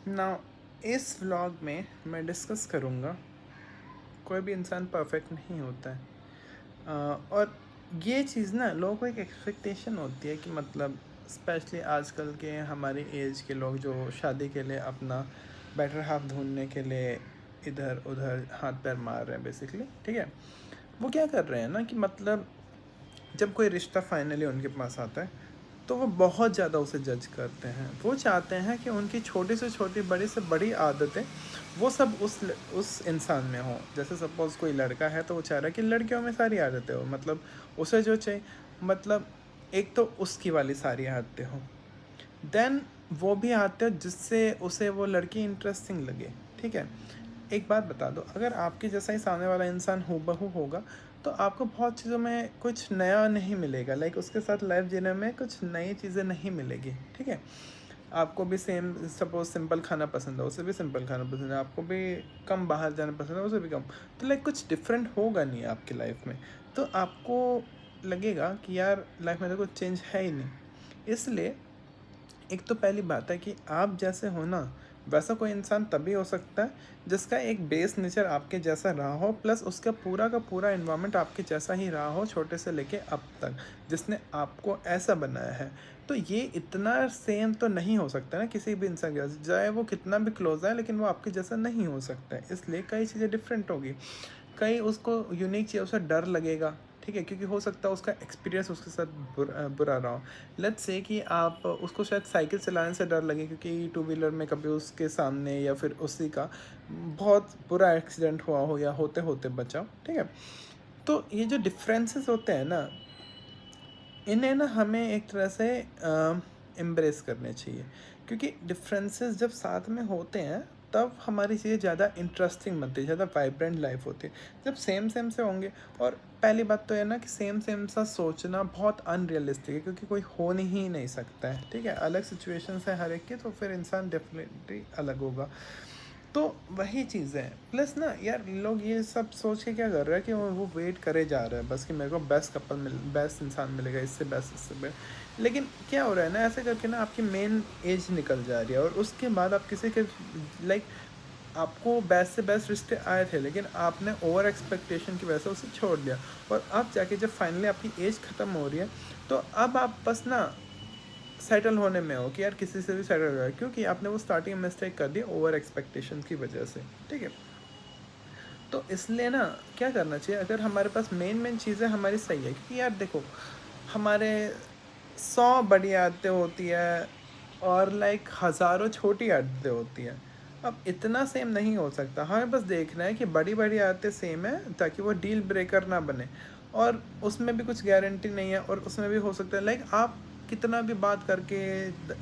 ना इस व्लॉग में मैं डिस्कस करूँगा, कोई भी इंसान परफेक्ट नहीं होता है। और ये चीज़ ना लोगों को एक एक्सपेक्टेशन होती है कि मतलब स्पेशली आजकल के हमारी एज के लोग जो शादी के लिए अपना बेटर हाफ ढूंढने के लिए इधर उधर हाथ पैर मार रहे हैं बेसिकली, ठीक है। वो क्या कर रहे हैं ना कि मतलब जब कोई रिश्ता फाइनली उनके पास आता है तो वो बहुत ज़्यादा उसे जज करते हैं। वो चाहते हैं कि उनकी छोटी से छोटी बड़ी से बड़ी आदतें वो सब उस इंसान में हो। जैसे सपोज़ कोई लड़का है तो वो चाह रहा है कि लड़कियों में सारी आदतें हो, मतलब उसे जो चाहिए, मतलब एक तो उसकी वाली सारी आदतें हो, देन वो भी आते हो जिससे उसे वो लड़की इंटरेस्टिंग लगे, ठीक है। एक बात बता दो, अगर आपके जैसा ही सामने वाला इंसान हूबहू होगा तो आपको बहुत चीज़ों में कुछ नया नहीं मिलेगा, लाइक उसके साथ लाइफ जीने में कुछ नई चीज़ें नहीं मिलेगी, ठीक है। आपको भी सेम सपोज सिंपल खाना पसंद है, उसे भी सिंपल खाना पसंद है, आपको भी कम बाहर जाना पसंद है, उसे भी कम। तो लाइक कुछ डिफरेंट होगा नहीं आपकी लाइफ में, तो आपको लगेगा कि यार लाइफ में तो कुछ चेंज है ही नहीं। इसलिए एक तो पहली बात है कि आप जैसे हो ना वैसा कोई इंसान तभी हो सकता है जिसका एक बेस नेचर आपके जैसा रहा हो, प्लस उसका पूरा का पूरा इन्वायरमेंट आपके जैसा ही रहा हो छोटे से लेके अब तक, जिसने आपको ऐसा बनाया है। तो ये इतना सेम तो नहीं हो सकता ना किसी भी इंसान के साथ, चाहे वो कितना भी क्लोज है, लेकिन वो आपके जैसा नहीं हो सकता है। इसलिए कई चीज़ें डिफरेंट होगी, कहीं उसको यूनिक चाहिए, उसे डर लगेगा, ठीक है, क्योंकि हो सकता है उसका एक्सपीरियंस उसके साथ बुरा रहा हो। लेट्स से कि आप उसको शायद साइकिल चलाने से डर लगे क्योंकि टू व्हीलर में कभी उसके सामने या फिर उसी का बहुत बुरा एक्सीडेंट हुआ हो या होते होते बचा, ठीक है। तो ये जो डिफरेंसेस होते हैं ना, इन्हें ना हमें एक तरह से एम्ब्रेस करने चाहिए, क्योंकि डिफरेंसेस जब साथ में होते हैं तब हमारी चीज़ें ज़्यादा इंटरेस्टिंग बनती है, ज़्यादा वाइब्रेंट लाइफ होती है। जब सेम सेम से होंगे, और पहली बात तो है ना कि सेम सेम सा सोचना बहुत अनरियलिस्टिक है, क्योंकि कोई हो ही नहीं सकता है, ठीक है। अलग सिचुएशंस है हर एक की, तो फिर इंसान डेफिनेटली अलग होगा। तो वही चीज़ है। प्लस ना यार लोग ये सब सोच के क्या कर रहे हैं कि वो वेट करे जा रहा है बस कि मेरे को बेस्ट कपल बेस्ट इंसान मिलेगा, इससे बेस्ट इससे बेस्ट। लेकिन क्या हो रहा है ना, ऐसे करके ना आपकी मेन एज निकल जा रही है, और उसके बाद आप किसी के लाइक आपको बेस्ट से बेस्ट रिश्ते आए थे, लेकिन आपने ओवर एक्सपेक्टेशन की वजह से उसे छोड़ दिया। और अब जाके जब फाइनली आपकी एज ख़त्म हो रही है तो अब आप बस ना सेटल होने में हो कि यार किसी से भी सेटल हो रहा है, क्योंकि आपने वो स्टार्टिंग मिस्टेक कर दी ओवर एक्सपेक्टेशन की वजह से, ठीक है। तो इसलिए ना क्या करना चाहिए, अगर हमारे पास मेन चीज़ें हमारी सही है, क्योंकि यार देखो हमारे 100 बड़ी आदतें होती है और लाइक हज़ारों छोटी आदतें होती हैं। अब इतना सेम नहीं हो सकता, हमें बस देखना है कि बड़ी बड़ी आदतें सेम है ताकि वो डील ब्रेकर ना बने। और उसमें भी कुछ गारंटी नहीं है, और उसमें भी हो सकता है लाइक आप कितना भी बात करके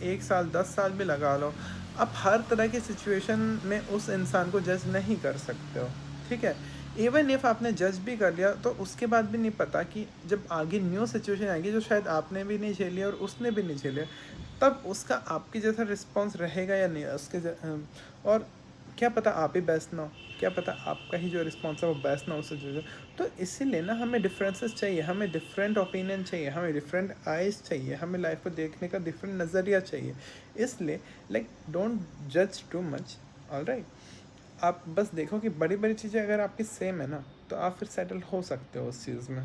1 साल 10 साल भी लगा लो, आप हर तरह की सिचुएशन में उस इंसान को जज नहीं कर सकते हो, ठीक है। इवन इफ आपने जज भी कर लिया तो उसके बाद भी नहीं पता कि जब आगे न्यू सिचुएशन आएगी जो शायद आपने भी नहीं झेली और उसने भी नहीं झेली, तब उसका आपके जैसा रिस्पॉन्स रहेगा या नहीं और क्या पता आप ही बेस्ट ना हो, क्या पता आपका ही जो रिस्पॉन्स है वो बेस्ट ना हो सिचुएशन। तो इसीलिए ना हमें डिफरेंसेस चाहिए, हमें डिफरेंट ओपिनियन चाहिए, हमें डिफरेंट आइज़ चाहिए, हमें लाइफ को देखने का डिफरेंट नज़रिया चाहिए। इसलिए लाइक डोंट जज टू मच, ऑलराइट। आप बस देखो कि बड़ी बड़ी चीज़ें अगर आपकी सेम है ना तो आप फिर सेटल हो सकते हो उस चीज़ में।